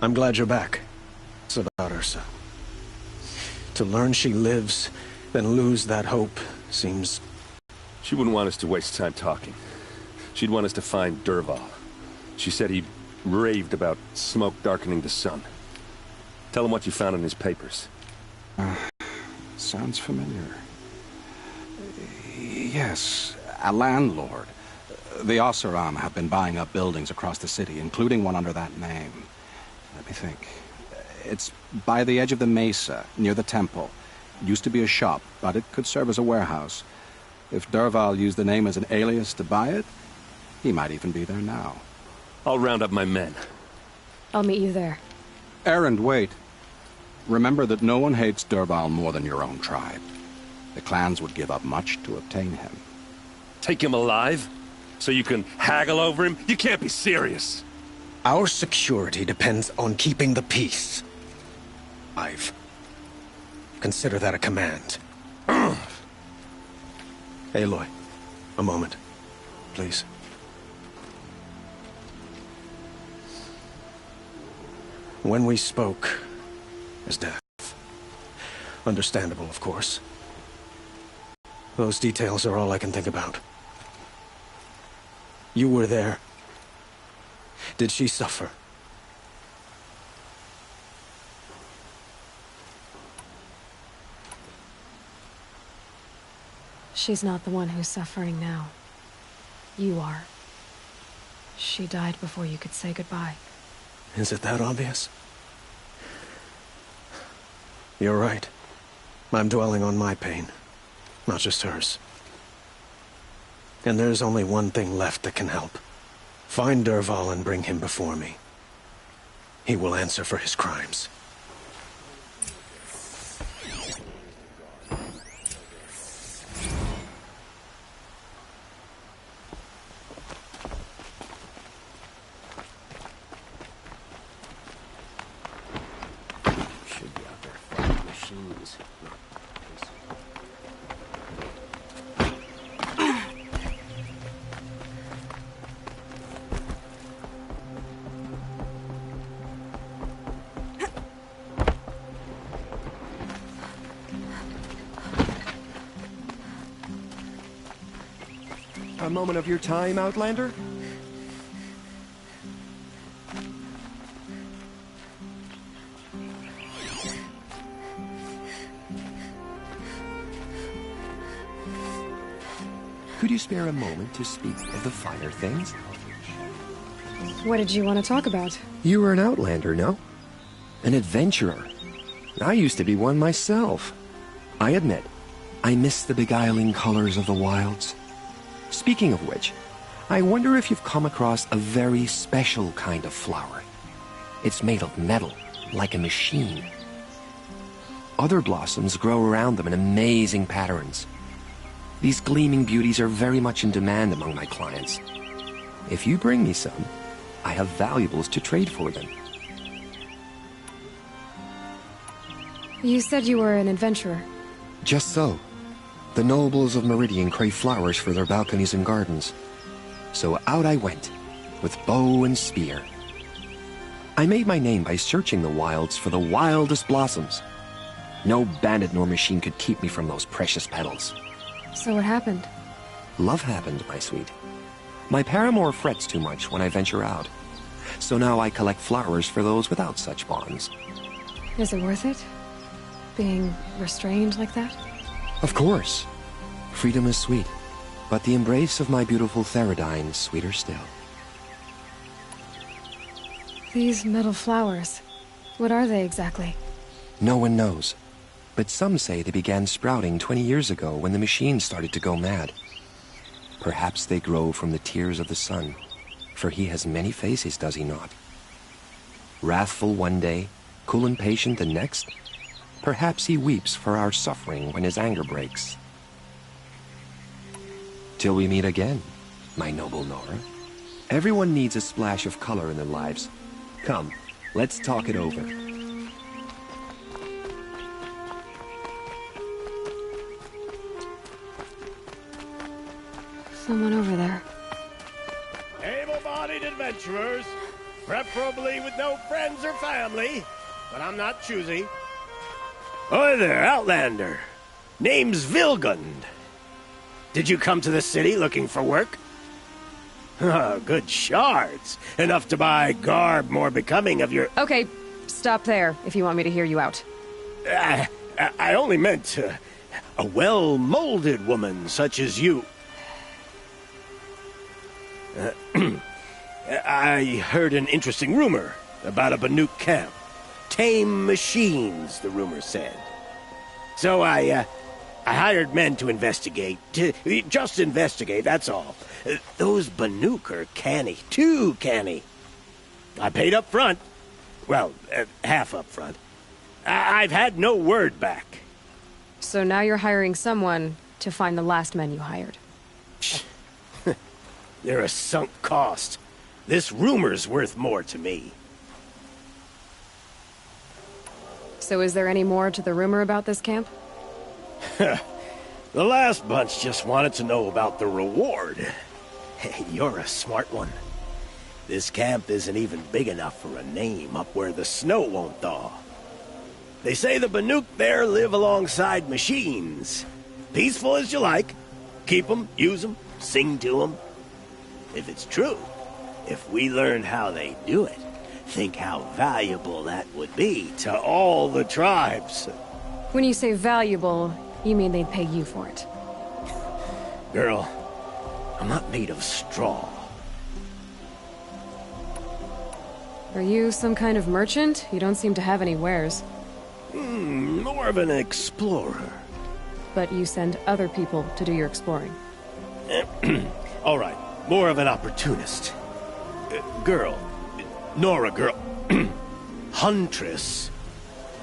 I'm glad you're back. It's about Ursa. To learn she lives, then lose that hope, seems... She wouldn't want us to waste time talking. She'd want us to find Dervahl. She said he raved about smoke darkening the sun. Tell him what you found in his papers. Sounds familiar. Yes, a landlord. The Oseram have been buying up buildings across the city, including one under that name. Let me think. It's by the edge of the mesa, near the temple. It used to be a shop, but it could serve as a warehouse. If Dervahl used the name as an alias to buy it, he might even be there now. I'll round up my men. I'll meet you there. Erend, wait. Remember that no one hates Dervahl more than your own tribe. The clans would give up much to obtain him. Take him alive? So you can haggle over him? You can't be serious. Our security depends on keeping the peace. Consider that a command. Aloy, a moment, please. When we spoke, as death. Understandable, of course. Those details are all I can think about. You were there. Did she suffer? She's not the one who's suffering now. You are. She died before you could say goodbye. Is it that obvious? You're right. I'm dwelling on my pain, not just hers. And there's only one thing left that can help. Find Dervahl and bring him before me. He will answer for his crimes. Should be out there fighting machines. A moment of your time, Outlander? Could you spare a moment to speak of the finer things? What did you want to talk about? You were an Outlander, no? An adventurer. I used to be one myself. I admit, I miss the beguiling colors of the wilds. Speaking of which, I wonder if you've come across a very special kind of flower. It's made of metal, like a machine. Other blossoms grow around them in amazing patterns. These gleaming beauties are very much in demand among my clients. If you bring me some, I have valuables to trade for them. You said you were an adventurer. Just so. The nobles of Meridian crave flowers for their balconies and gardens. So out I went, with bow and spear. I made my name by searching the wilds for the wildest blossoms. No bandit nor machine could keep me from those precious petals. So what happened? Love happened, my sweet. My paramour frets too much when I venture out. So now I collect flowers for those without such bonds. Is it worth it? Being restrained like that? Of course. Freedom is sweet, but the embrace of my beautiful Theradine is sweeter still. These metal flowers, what are they exactly? No one knows, but some say they began sprouting 20 years ago when the machines started to go mad. Perhaps they grow from the tears of the sun, for he has many faces, does he not? Wrathful one day, cool and patient the next. Perhaps he weeps for our suffering when his anger breaks. Till we meet again, my noble Nora. Everyone needs a splash of color in their lives. Come, let's talk it over. Someone over there. Able-bodied adventurers, Preferably with no friends or family, but I'm not choosy. Oi there, Outlander. Name's Vilgund. Did you come to the city looking for work? Good shards. Enough to buy garb more becoming of your... Okay, stop there if you want me to hear you out. I only meant a well-molded woman such as you. I heard an interesting rumor about a Banuk camp. Tame machines, the rumor said. So I hired men to investigate. Just investigate, that's all. Those Banuk are canny. Too canny. I paid up front. Well, half up front. I've had no word back. So now you're hiring someone to find the last men you hired. They're a sunk cost. This rumor's worth more to me. So is there any more to the rumor about this camp? The last bunch just wanted to know about the reward. Hey, you're a smart one. This camp isn't even big enough for a name up where the snow won't thaw. They say the Banuk there live alongside machines. Peaceful as you like. Keep them, use them, sing to them. If it's true, if we learn how they do it, think how valuable that would be to all the tribes. When you say valuable, you mean they'd pay you for it. Girl, I'm not made of straw. Are you some kind of merchant? You don't seem to have any wares. More of an explorer. But you send other people to do your exploring. All right, more of an opportunist. Girl. Nora, girl. Huntress.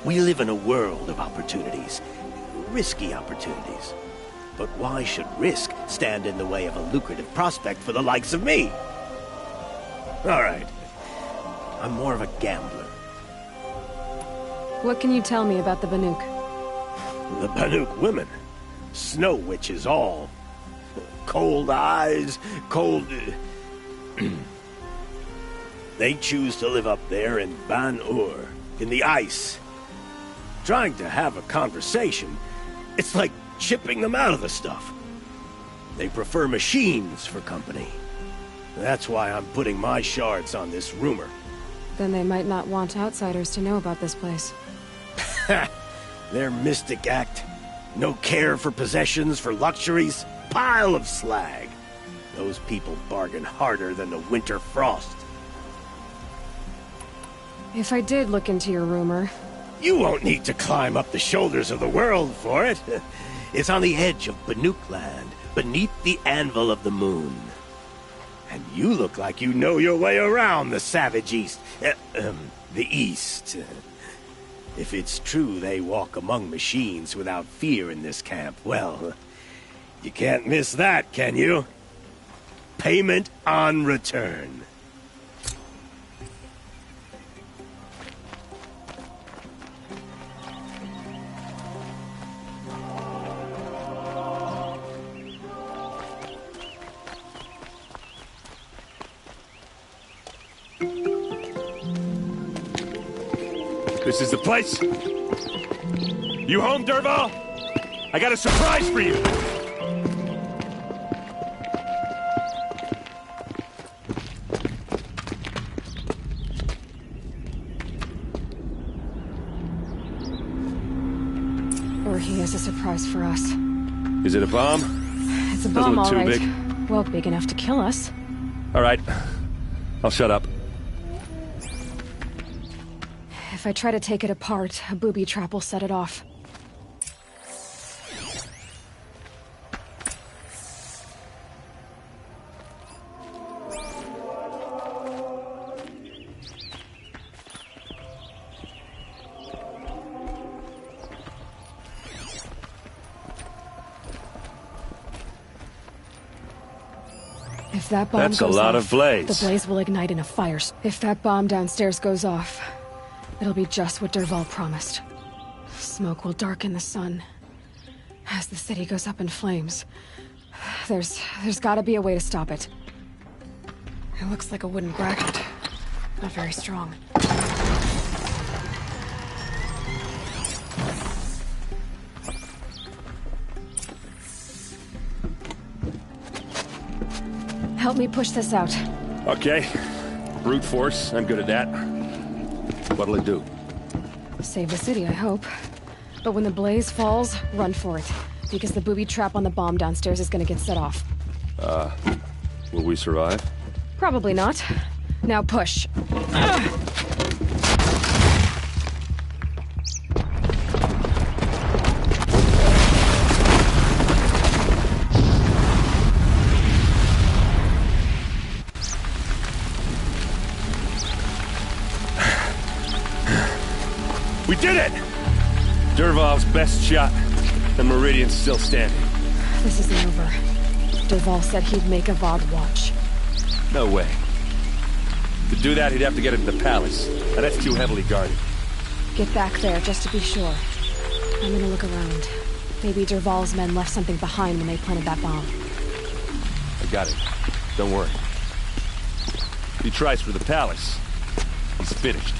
We live in a world of opportunities. Risky opportunities. But why should risk stand in the way of a lucrative prospect for the likes of me? All right. I'm more of a gambler. What can you tell me about the Banuk? The Banuk women. Snow witches all. Cold eyes, cold... They choose to live up there in Ban-Ur, in the ice. Trying to have a conversation, it's like chipping them out of the stuff. They prefer machines for company. That's why I'm putting my shards on this rumor. Then they might not want outsiders to know about this place. Their mystic act. No care for possessions, for luxuries. Pile of slag. Those people bargain harder than the winter frost. If I did look into your rumor... You won't need to climb up the shoulders of the world for it. It's on the edge of Banuk land, beneath the anvil of the moon. And you look like you know your way around the savage east. The east. If it's true they walk among machines without fear in this camp, well, you can't miss that, can you? Payment on return. This is the place? You home, Dervahl? I got a surprise for you! Or he has a surprise for us. Is it a bomb? It's a Doesn't bomb, look all too right. big. Well, big enough to kill us. All right. I'll shut up. If I try to take it apart, a booby trap will set it off. If that bomb That's a goes lot off, of blaze. the blaze will ignite in a fire. If that bomb downstairs goes off, it'll be just what Dervahl promised. Smoke will darken the sun. As the city goes up in flames, there's gotta be a way to stop it. It looks like a wooden bracket. Not very strong. Help me push this out. Okay. Brute force, I'm good at that. What'll it do? Save the city, I hope. But when the blaze falls, run for it. Because the booby trap on the bomb downstairs is gonna get set off. Will we survive? Probably not. Now push. We did it! Dervahl's best shot, and Meridian's still standing. This isn't over. Dervahl said he'd make a Vogue watch. No way. To do that, he'd have to get into the palace, and that's too heavily guarded. Get back there, just to be sure. I'm gonna look around. Maybe Dervahl's men left something behind when they planted that bomb. I got it. Don't worry. If he tries for the palace, he's finished.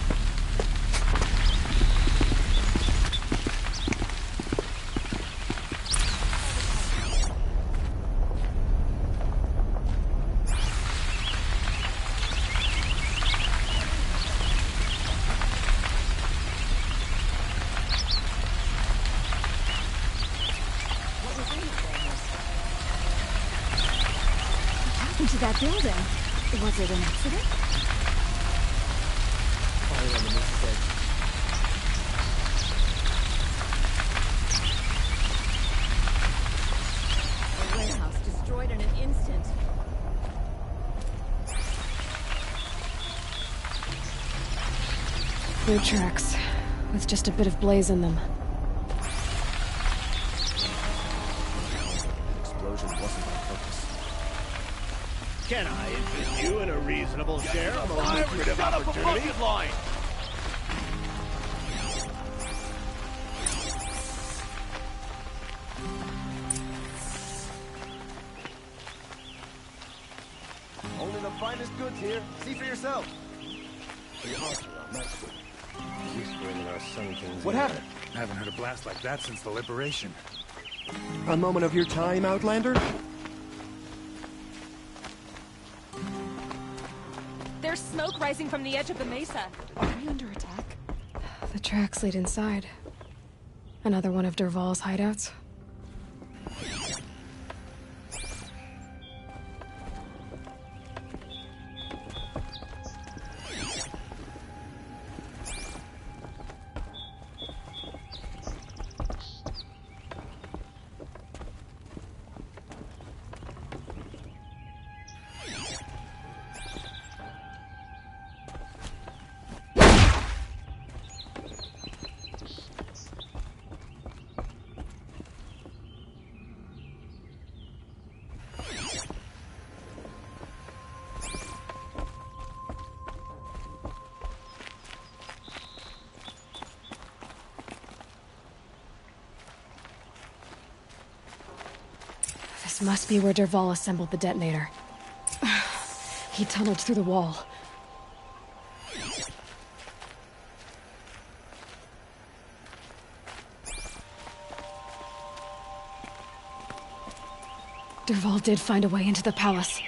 Into that building. Was it an accident? A warehouse destroyed in an instant. Blue tracks, with just a bit of blaze in them. Explosion wasn't on purpose. Can I interest you in a reasonable share of a lucrative opportunity? Line. Only the finest goods here. See for yourself. What happened? I haven't heard a blast like that since the liberation. A moment of your time, Outlander? There's smoke rising from the edge of the mesa. Are we under attack? The tracks lead inside. Another one of Dervahl's hideouts. This must be where Dervahl assembled the detonator. He tunneled through the wall. Dervahl did find a way into the palace.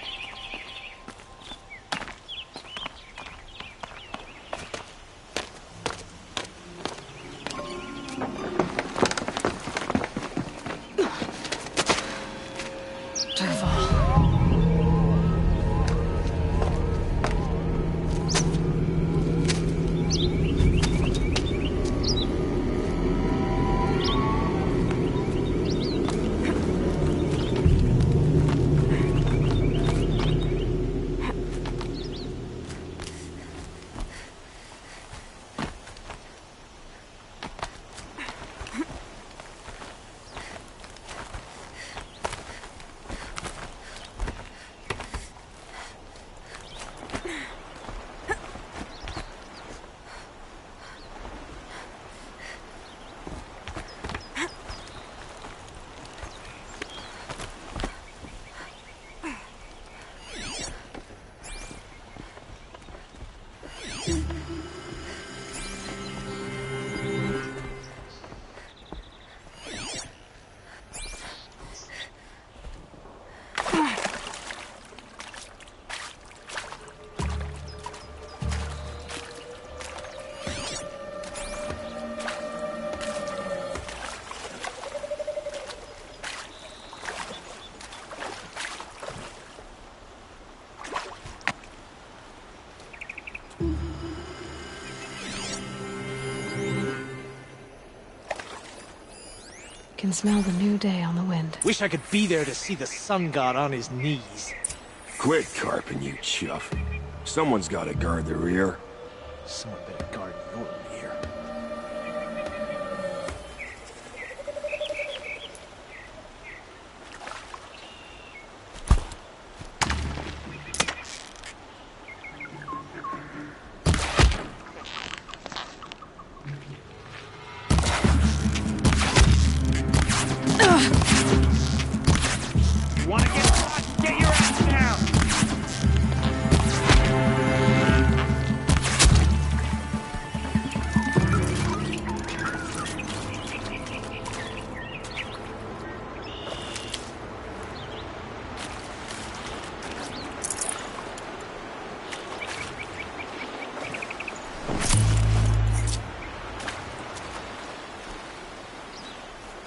can smell the new day on the wind. Wish I could be there to see the sun god on his knees. Quit carping, you chuff. Someone's gotta guard the rear. Someone better guard your rear. Wanna get caught? Get your ass down!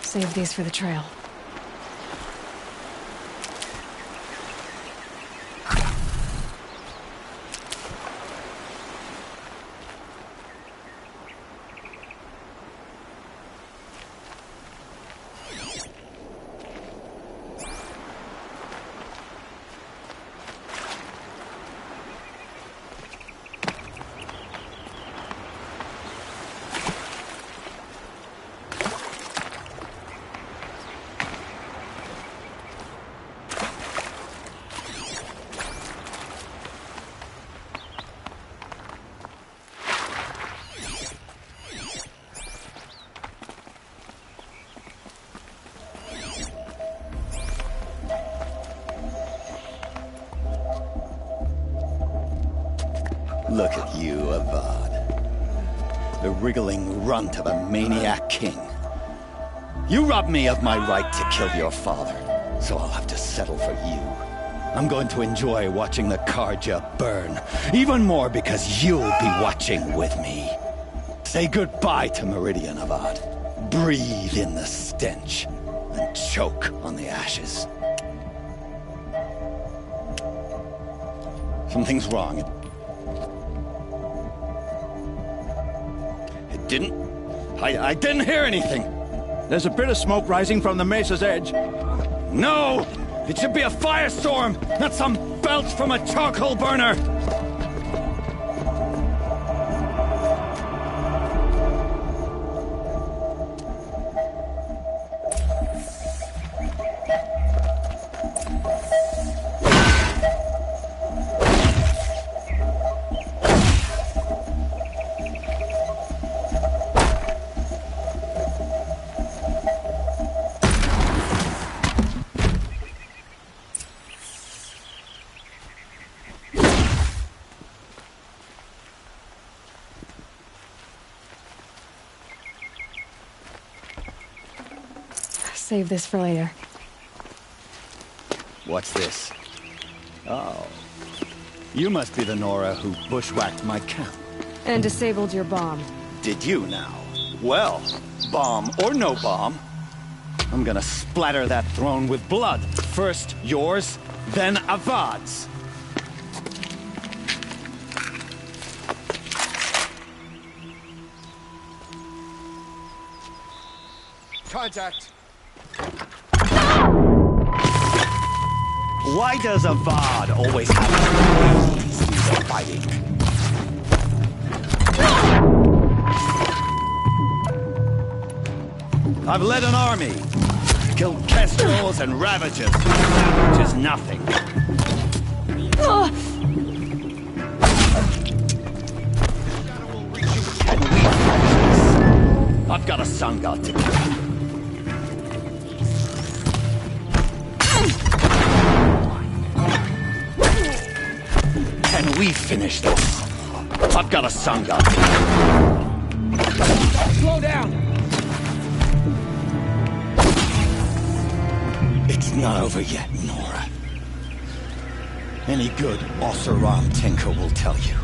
Save these for the trail. Look at you, Avad. The wriggling runt of a maniac king. You robbed me of my right to kill your father, so I'll have to settle for you. I'm going to enjoy watching the Carja burn, even more because you'll be watching with me. Say goodbye to Meridian, Avad. Breathe in the stench, and choke on the ashes. Something's wrong. I didn't hear anything. There's a bit of smoke rising from the mesa's edge. No! It should be a firestorm, not some belch from a charcoal burner! Save this for later. What's this? Oh. You must be the Nora who bushwhacked my camp. And disabled your bomb. Did you now? Well, bomb or no bomb, I'm gonna splatter that throne with blood. First yours, then Avad's. Contact. Why does Avad always have these fighting? I've led an army. Killed kestrels and ravagers. Which is nothing. Can we finish this? I've got a sun god to kill. Can we finish this? I've got a sun god. Slow down! It's not over yet, Nora. Any good Oseram tinker will tell you.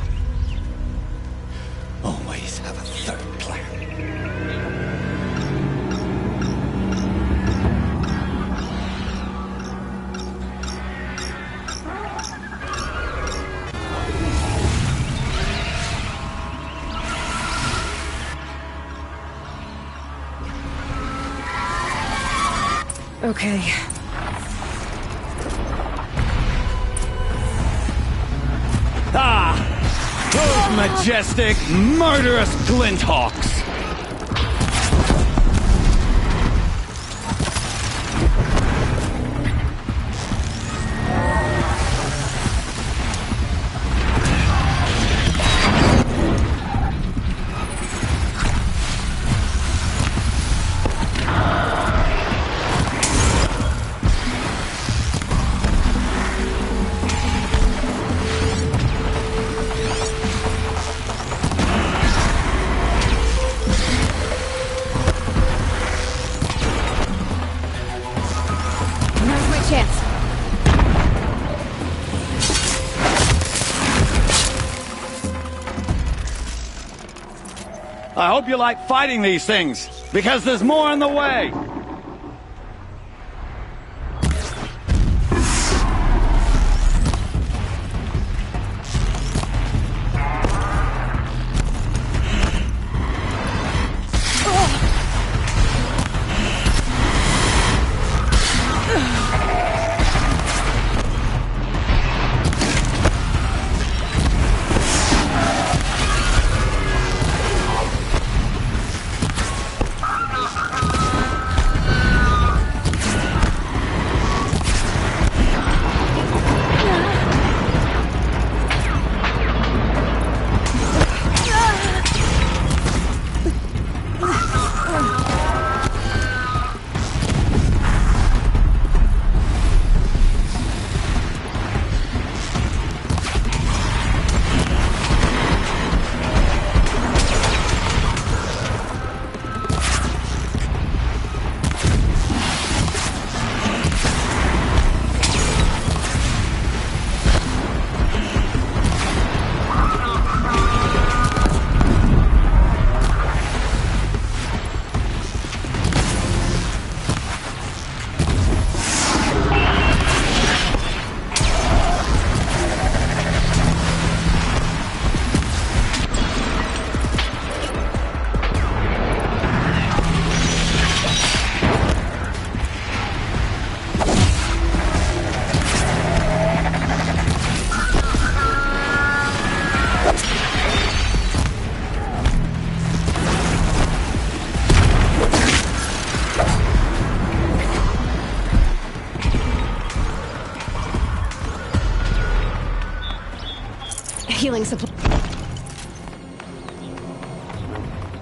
Always have a third plan. Okay. Ah! Those majestic, murderous Glinthawks! Now's my chance. I hope you like fighting these things, because there's more on the way! Healing supply.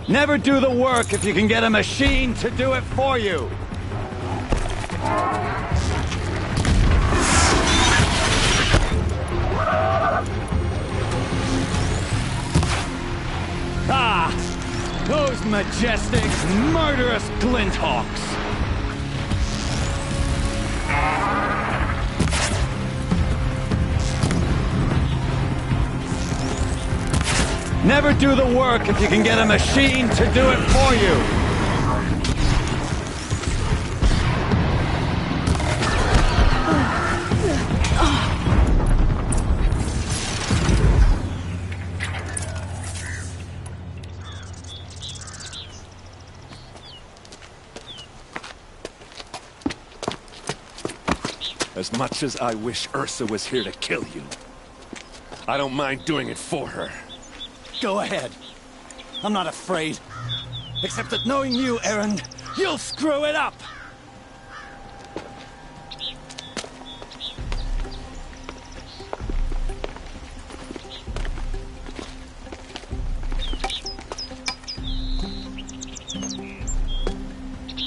Never do the work if you can get a machine to do it for you! Ah! Those majestic, murderous Glinthawks! Never do the work if you can get a machine to do it for you! As much as I wish Ursa was here to kill you, I don't mind doing it for her. Go ahead. I'm not afraid. Except that knowing you, Erend, you'll screw it up!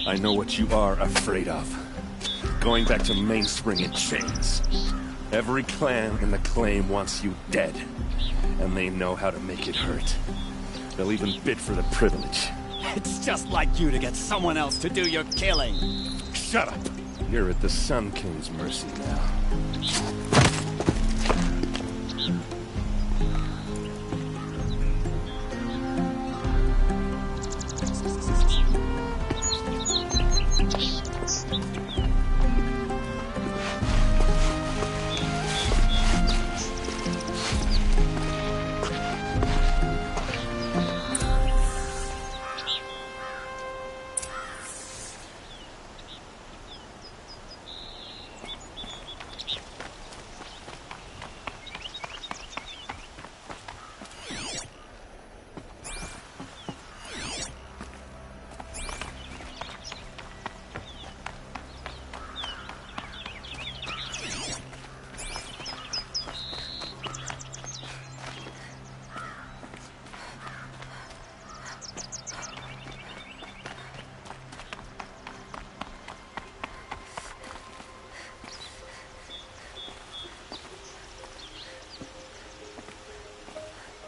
I know what you are afraid of. Going back to Mainspring in chains. Every clan in the Claim wants you dead. And they know how to make it hurt. They'll even bid for the privilege. It's just like you to get someone else to do your killing. Shut up! You're at the Sun King's mercy now.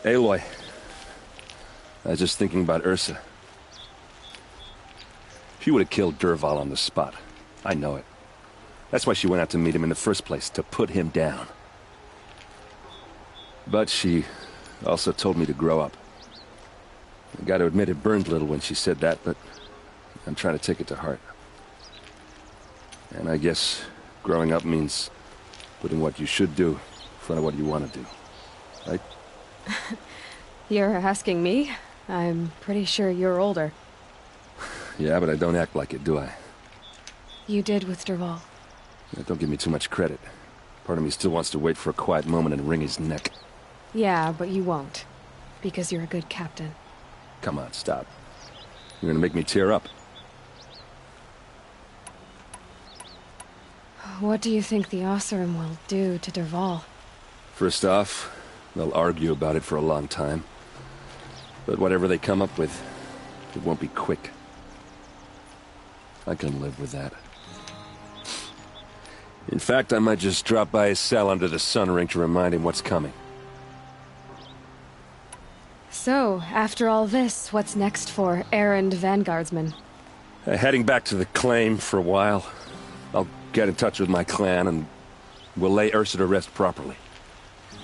Aloy. I was just thinking about Ursa. She would have killed Dervahl on the spot. I know it. That's why she went out to meet him in the first place, to put him down. But she also told me to grow up. I gotta admit it burned a little when she said that, but I'm trying to take it to heart. And I guess growing up means putting what you should do in front of what you want to do. Right? You're asking me? I'm pretty sure you're older. Yeah, but I don't act like it, do I? You did with Dervahl. Don't give me too much credit. Part of me still wants to wait for a quiet moment and wring his neck. Yeah, but you won't. Because you're a good captain. Come on, stop. You're gonna make me tear up. What do you think the Oseram will do to Dervahl? First off, they'll argue about it for a long time. But whatever they come up with, it won't be quick. I can live with that. In fact, I might just drop by his cell under the sun ring to remind him what's coming. So, after all this, what's next for Erend Vanguardsman? Heading back to the claim for a while. I'll get in touch with my clan and we'll lay Ursa to rest properly.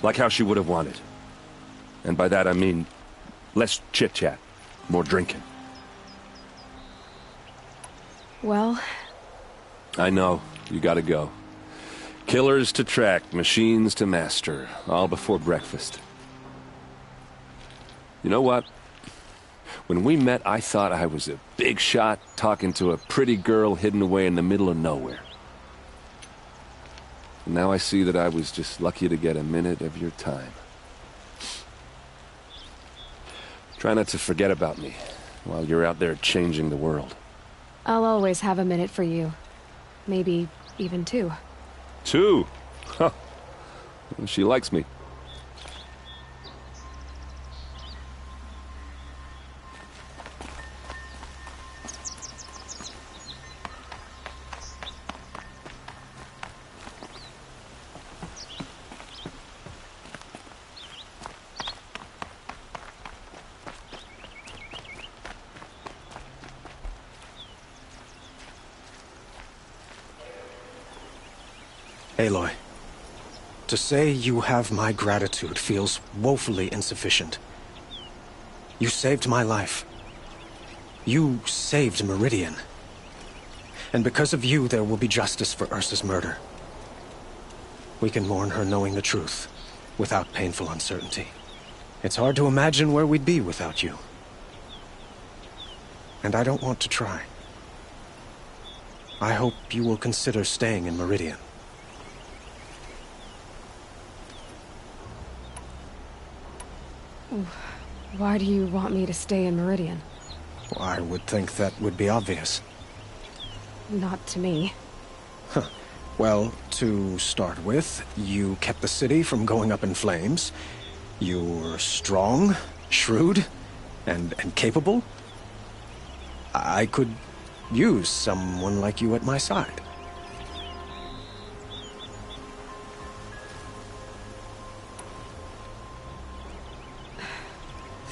Like how she would have wanted. And by that I mean less chit-chat, more drinking. Well... I know, you gotta go. Killers to track, machines to master, all before breakfast. You know what? When we met, I thought I was a big shot talking to a pretty girl hidden away in the middle of nowhere. And now I see that I was just lucky to get a minute of your time. Try not to forget about me while you're out there changing the world. I'll always have a minute for you. Maybe even two. Two? Huh. She likes me. Aloy, to say you have my gratitude feels woefully insufficient. You saved my life. You saved Meridian. And because of you, there will be justice for Ursa's murder. We can mourn her knowing the truth, without painful uncertainty. It's hard to imagine where we'd be without you. And I don't want to try. I hope you will consider staying in Meridian. Why do you want me to stay in Meridian? Well, I would think that would be obvious. Not to me. Huh. Well, to start with, you kept the city from going up in flames. You were strong, shrewd, and capable. I could use someone like you at my side.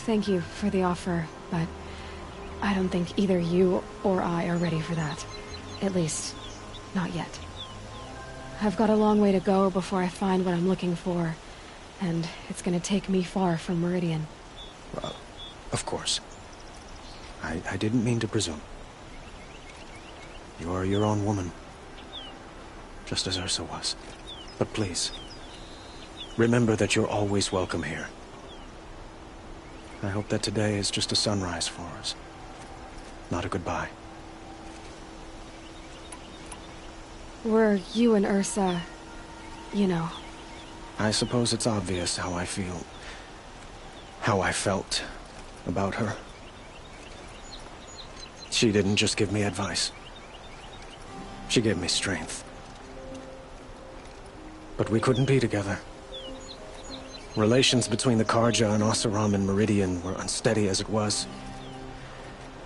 Thank you for the offer, but I don't think either you or I are ready for that. At least, not yet. I've got a long way to go before I find what I'm looking for, and it's gonna take me far from Meridian. Well, of course. I didn't mean to presume. You are your own woman, just as Ursa was. But please, remember that you're always welcome here. I hope that today is just a sunrise for us, not a goodbye. Were you and Ursa, you know... I suppose it's obvious how I feel, how I felt about her. She didn't just give me advice. She gave me strength. But we couldn't be together. Relations between the Carja and Oseram and Meridian were unsteady as it was.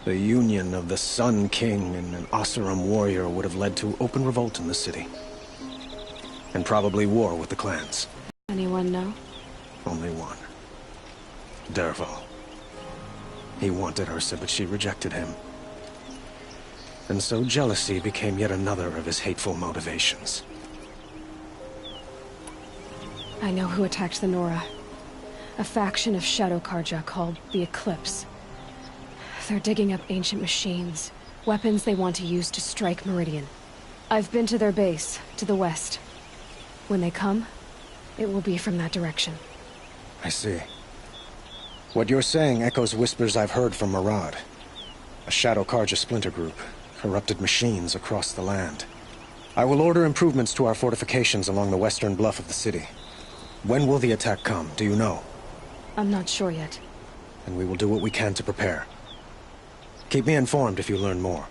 The union of the Sun King and an Oseram warrior would have led to open revolt in the city. And probably war with the clans. Anyone know? Only one. Dervahl. He wanted Ursa, but she rejected him. And so jealousy became yet another of his hateful motivations. I know who attacked the Nora. A faction of Shadow Karja called the Eclipse. They're digging up ancient machines, weapons they want to use to strike Meridian. I've been to their base, to the west. When they come, it will be from that direction. I see. What you're saying echoes whispers I've heard from Murad. A Shadow Karja splinter group, corrupted machines across the land. I will order improvements to our fortifications along the western bluff of the city. When will the attack come, do you know? I'm not sure yet. And we will do what we can to prepare. Keep me informed if you learn more.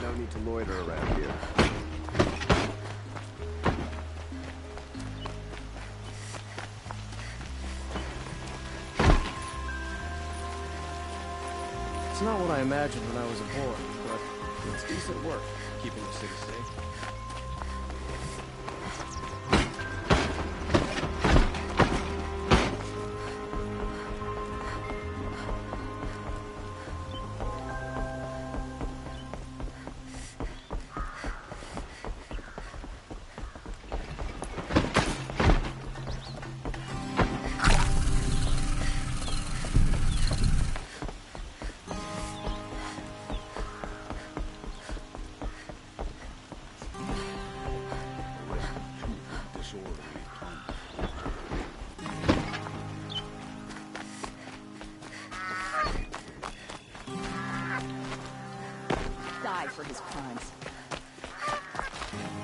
No need to loiter around here. It's not what I imagined when I was a boy, but it's decent work, keeping the city safe. For his crimes.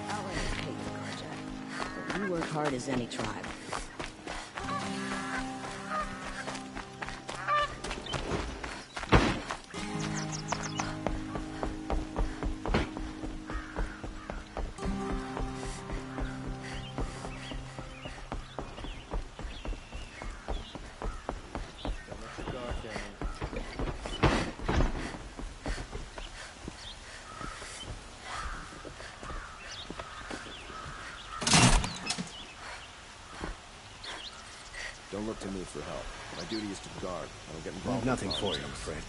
I'll educate the Karja, but we work hard as any tribe. Don't look to me for help. My duty is to guard. I don't get involved. Leave nothing for you, I'm afraid.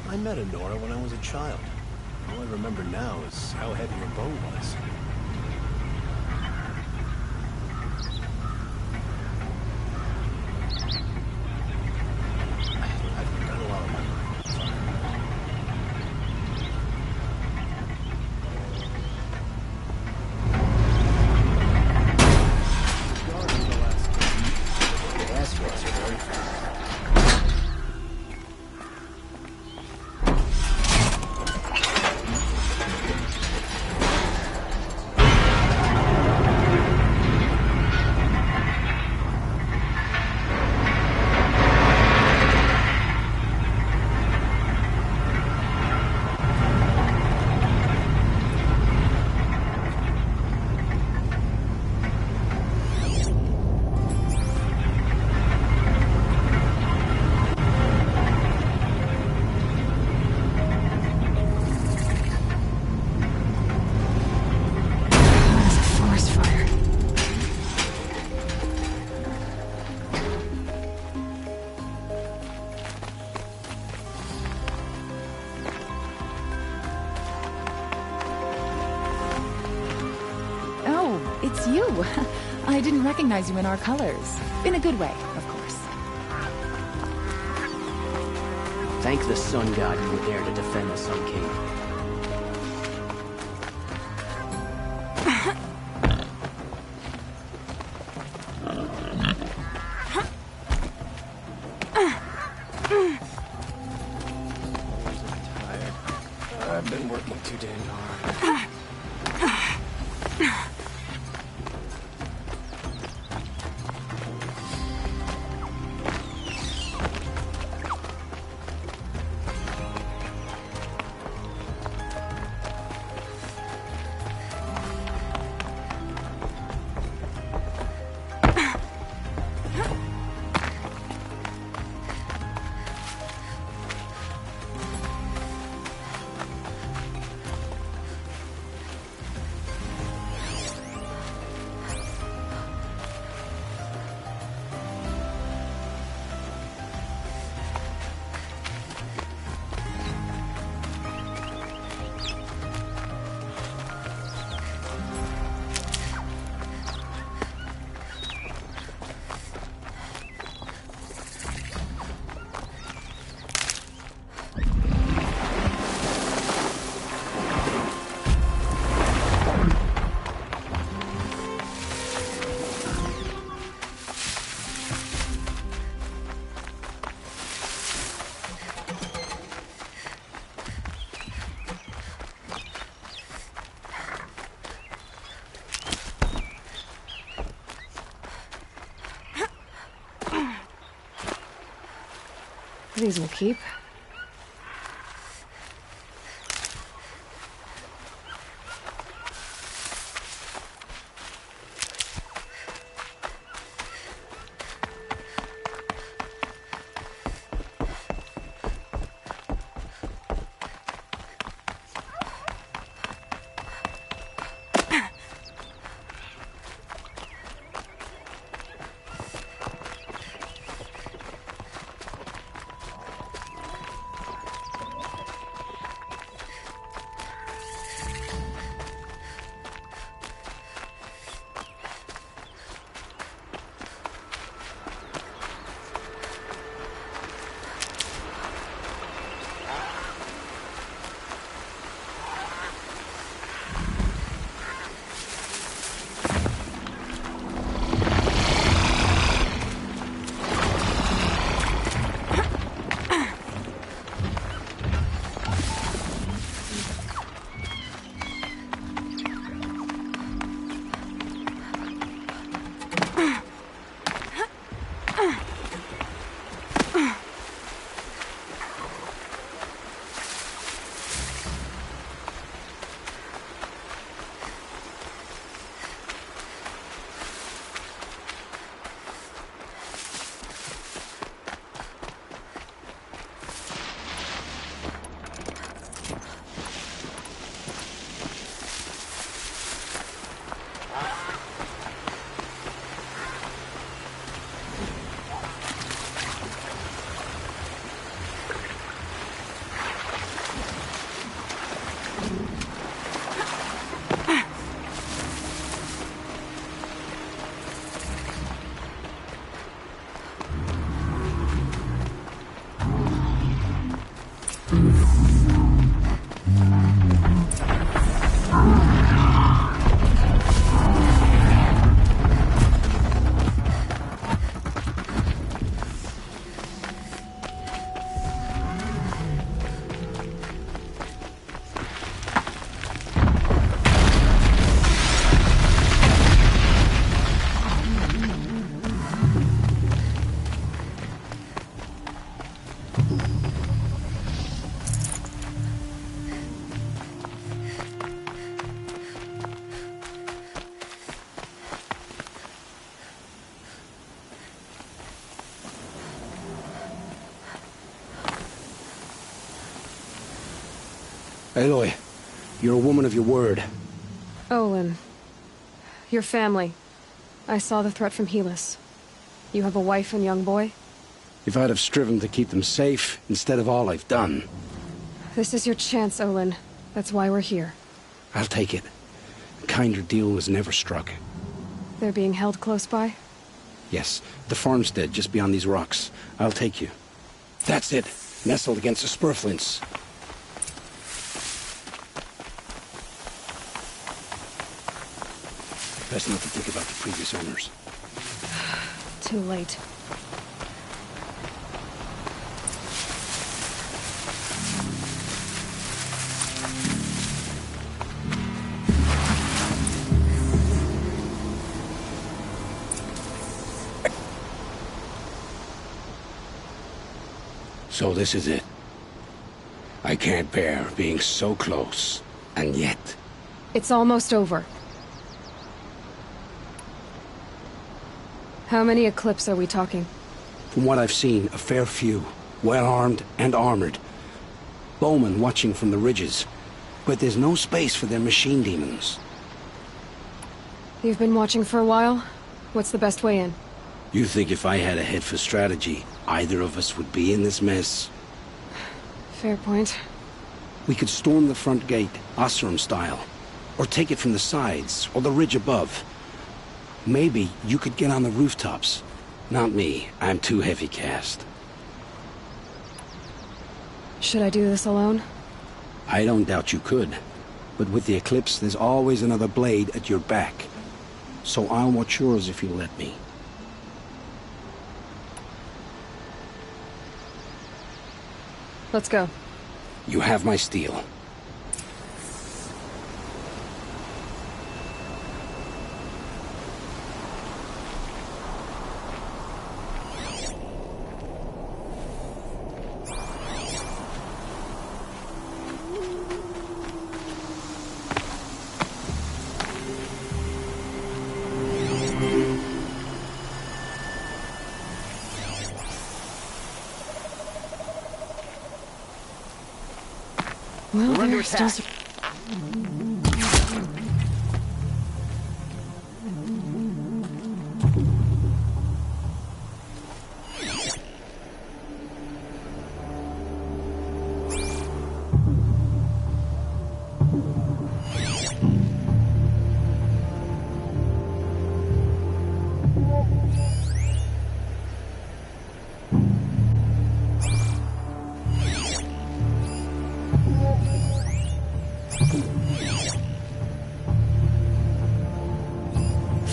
I met a Nora when I was a child. All I remember now is how heavy her bow was. I've done a lot of my life. It's you. I didn't recognize you in our colors. In a good way, of course. Thank the Sun God you were there to defend the Sun King. I've been working too damn hard. These will keep. Aloy, you're a woman of your word. Olin. Your family. I saw the threat from Helis. You have a wife and young boy? If I'd have striven to keep them safe, instead of all I've done. This is your chance, Olin. That's why we're here. I'll take it. A kinder deal was never struck. They're being held close by? Yes, the farmstead just beyond these rocks. I'll take you. That's it. Nestled against the spurflints. Best not to think about the previous owners. Too late. So this is it. I can't bear being so close, and yet... It's almost over. How many Eclipse are we talking? From what I've seen, a fair few. Well-armed and armored. Bowmen watching from the ridges. But there's no space for their machine demons. You've been watching for a while? What's the best way in? You think if I had a head for strategy, either of us would be in this mess? Fair point. We could storm the front gate, Oseram style. Or take it from the sides, or the ridge above. Maybe you could get on the rooftops. Not me. I'm too heavy cast. Should I do this alone? I don't doubt you could. But with the Eclipse, there's always another blade at your back. So I'll watch yours if you'll let me. Let's go. You have my steel. Well, We're under they're still... attack.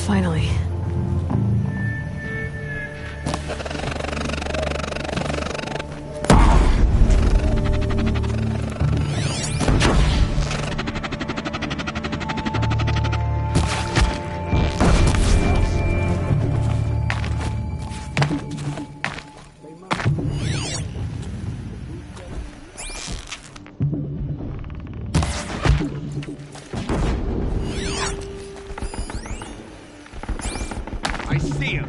Finally. I see him.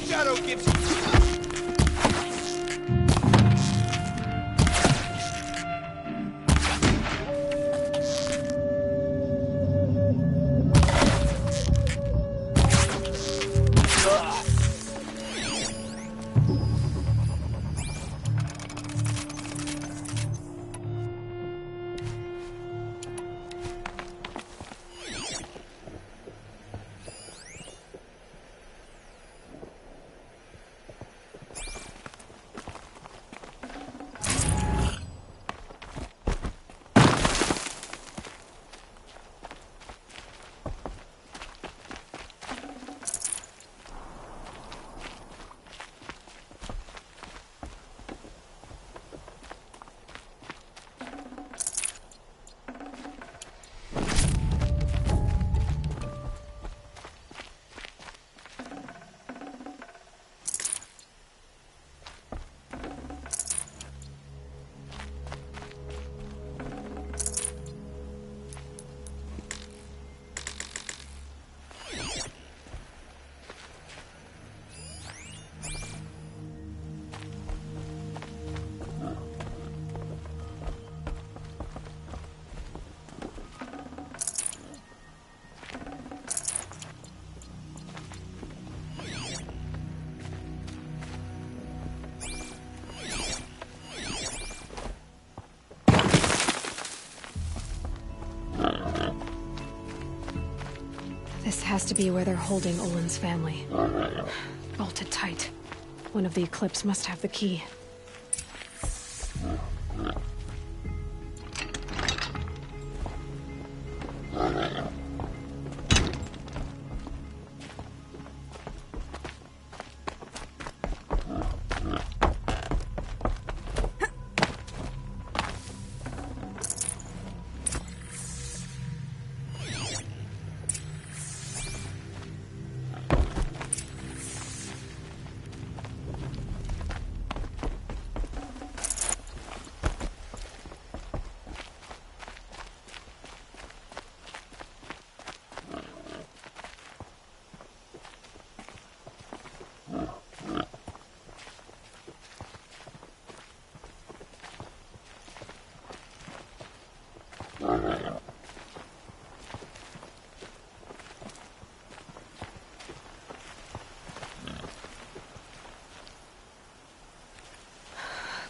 Shadow gives you... This has to be where they're holding Olin's family. Bolted tight. One of the Eclipse must have the key.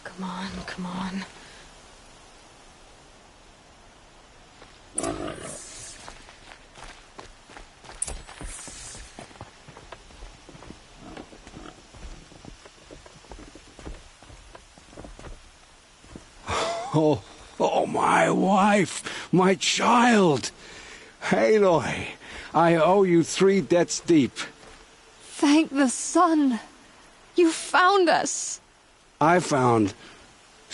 Come on, come on. Oh, my wife, my child. Aloy, I owe you 3 debts deep. Thank the sun. You found us. I found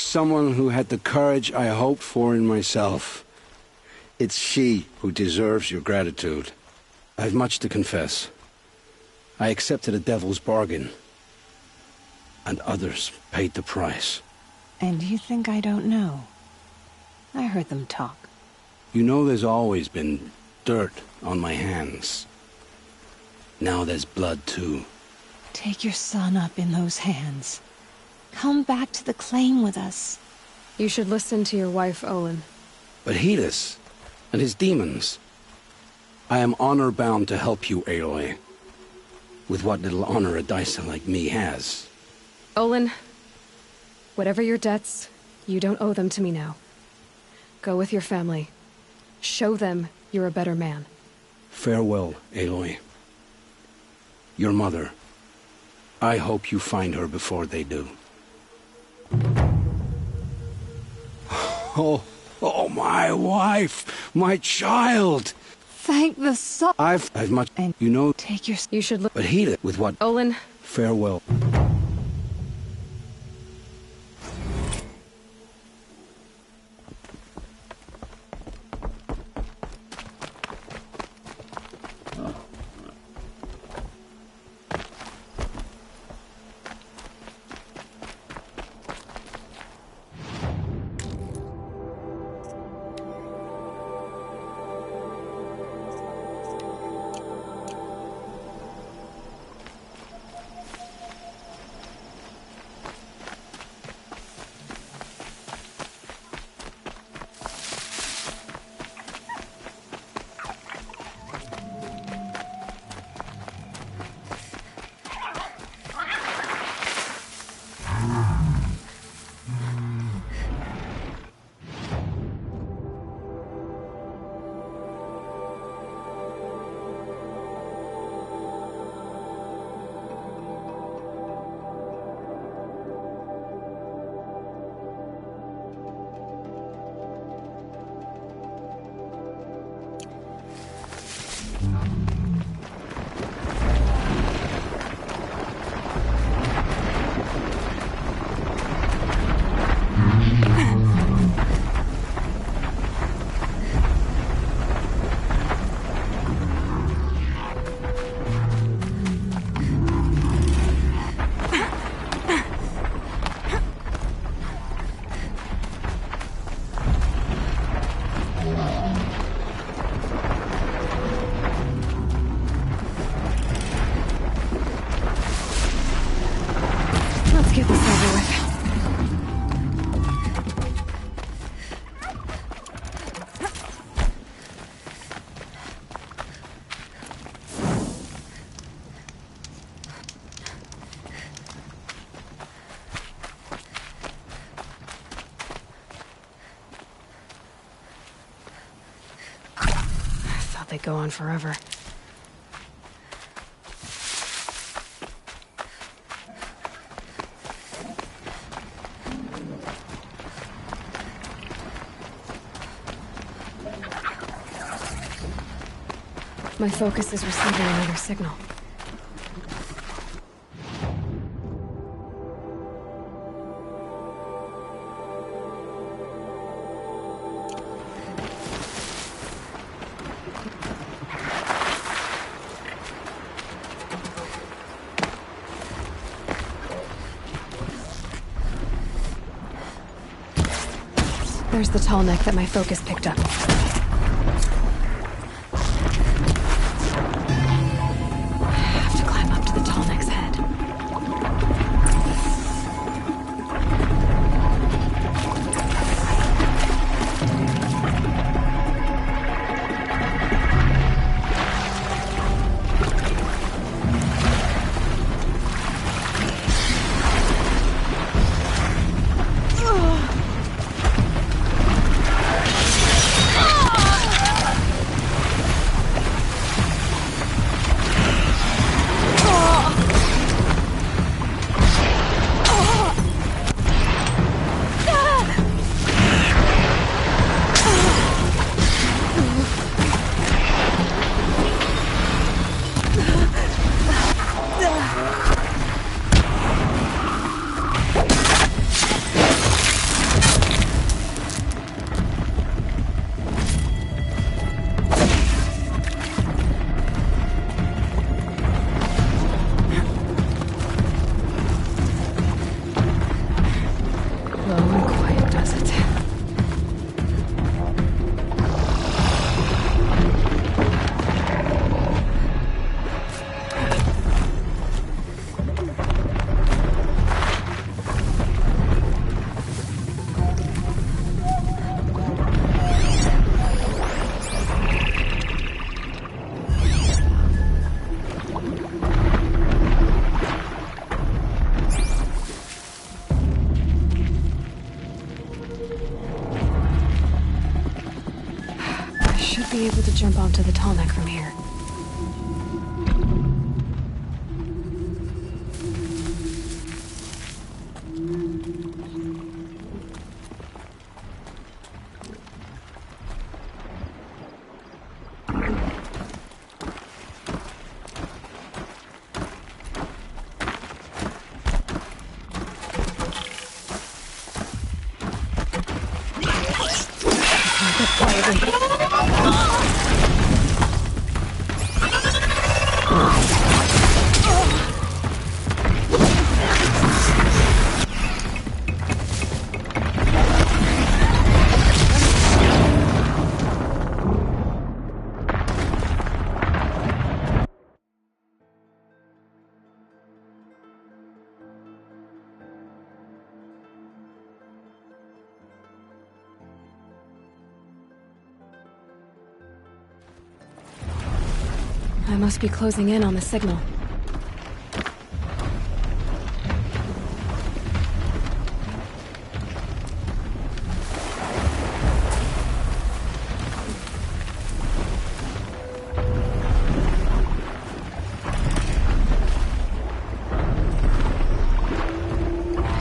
Someone who had the courage I hoped for in myself. It's she who deserves your gratitude. I've much to confess. I accepted a devil's bargain. And others paid the price. And you think I don't know? I heard them talk. You know there's always been dirt on my hands. Now there's blood too. Take your son up in those hands. Come back to the claim with us. You should listen to your wife, Olin. But Helis and his demons. I am honor-bound to help you, Aloy. With what little honor a Dyson like me has. Olin, whatever your debts, you don't owe them to me now. Go with your family. Show them you're a better man. Farewell, Aloy. Your mother. I hope you find her before they do. Oh, my wife! My child! Thank the sun! I've much... And you know... Take your... You should look... But heal it with what... Olin... Farewell. They go on forever. My focus is receiving another signal. There's the tall neck that my focus picked up. I have to climb up to the tall neck's head. Oh! Slow and quiet does it. Be able to jump onto the tall neck from here. I must be closing in on the signal.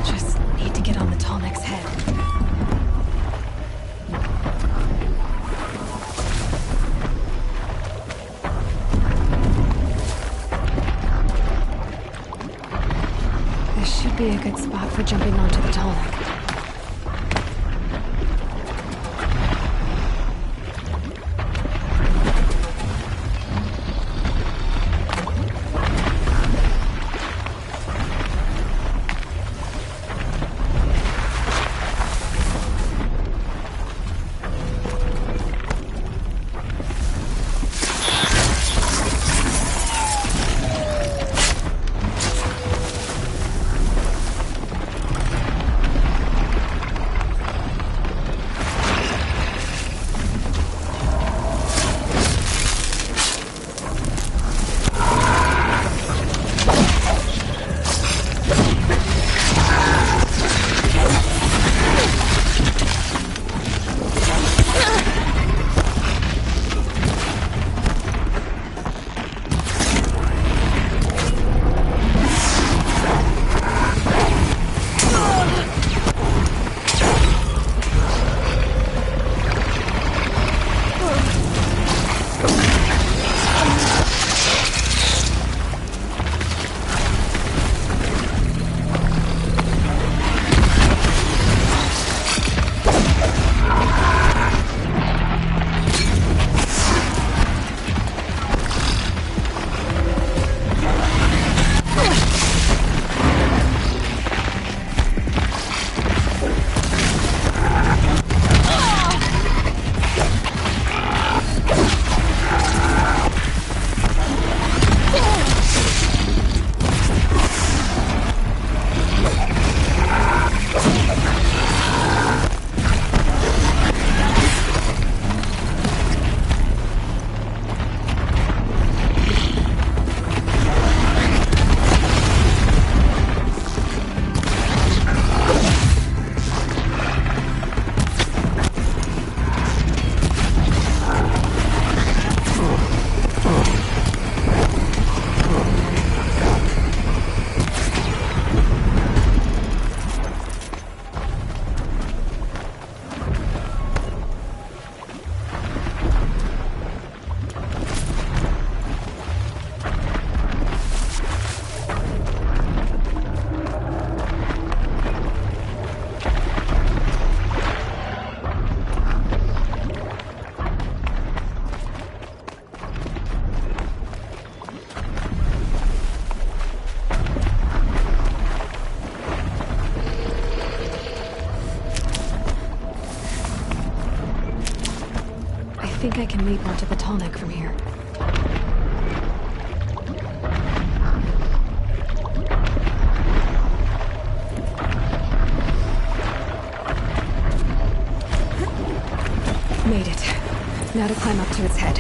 Just need to get on the tall neck's head. Be a good spot for jumping onto the tall neck. think I can leap onto the tall neck from here. Made it. Now to climb up to its head.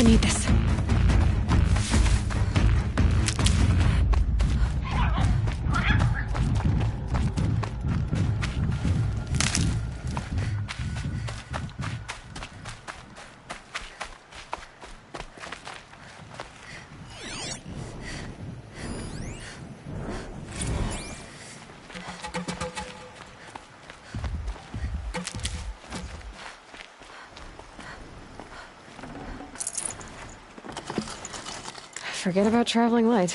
I need this. Forget about traveling light.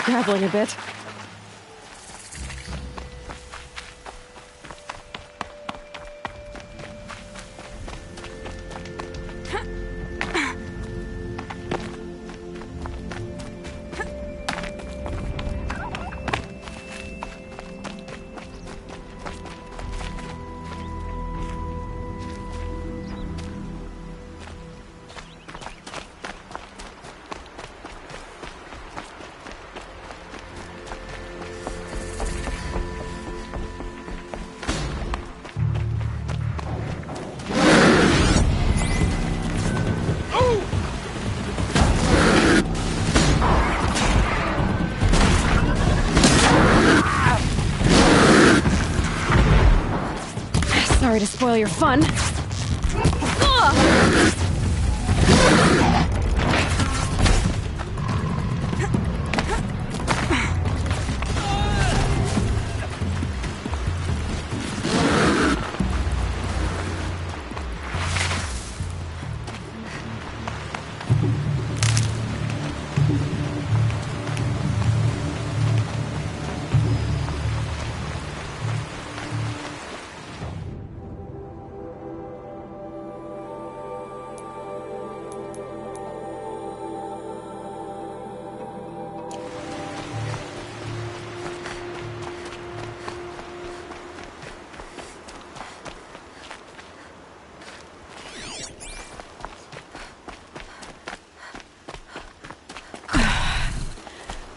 Scrabbling a bit. Sorry to spoil your fun.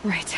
Right.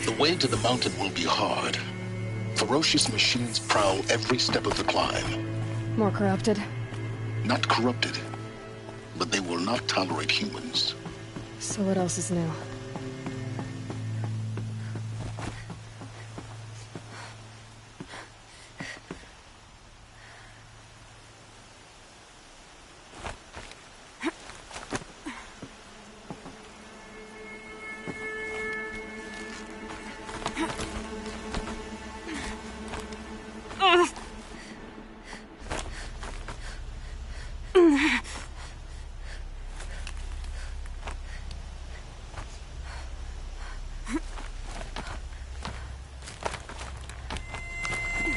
The way to the mountain will be hard. Ferocious machines prowl every step of the climb. More corrupted? Not corrupted, but they will not tolerate humans. So what else is new?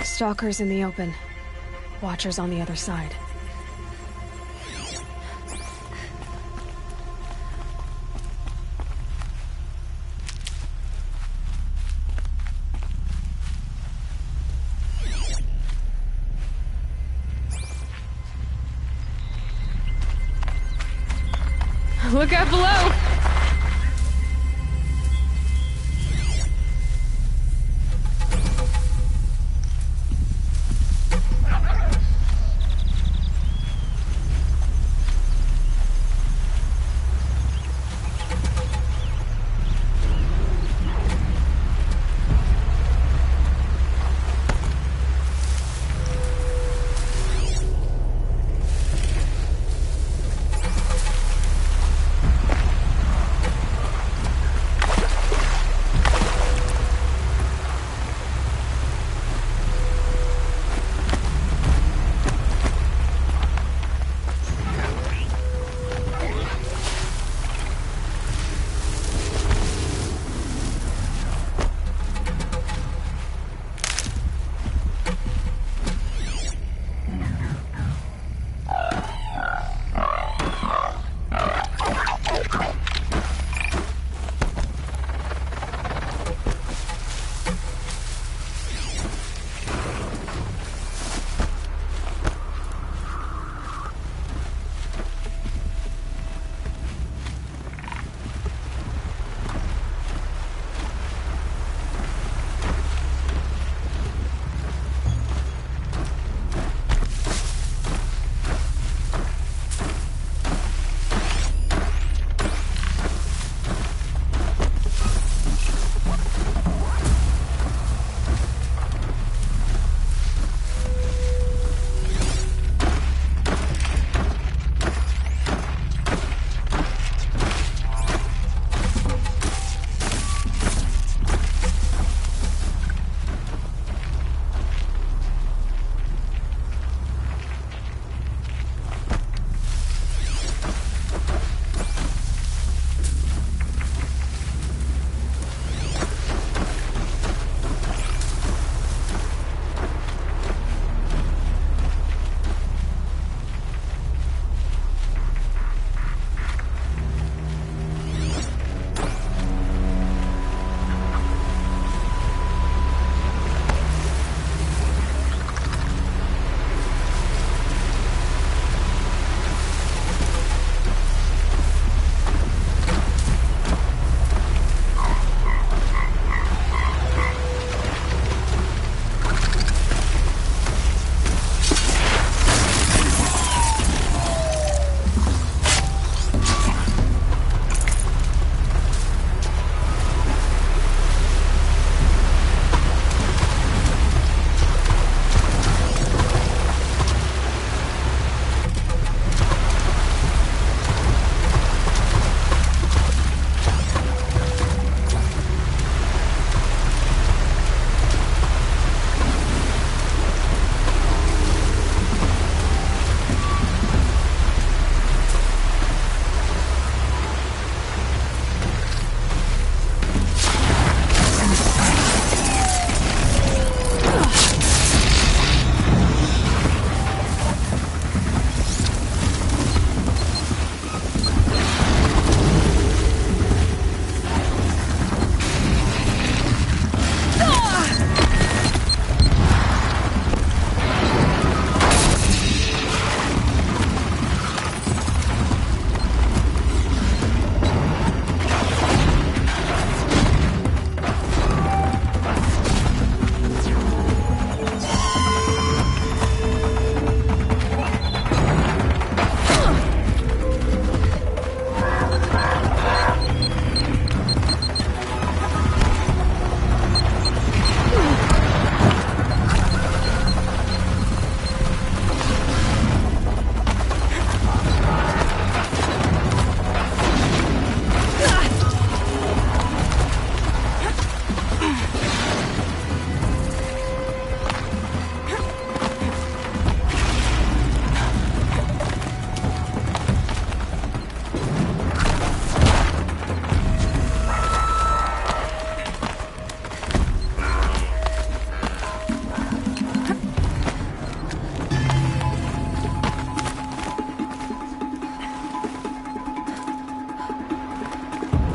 Stalkers in the open. Watchers on the other side. Look out below!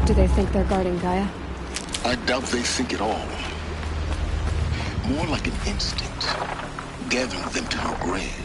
Do they think they're guarding Gaia? I doubt they think at all. More like an instinct, gathering them to her grave.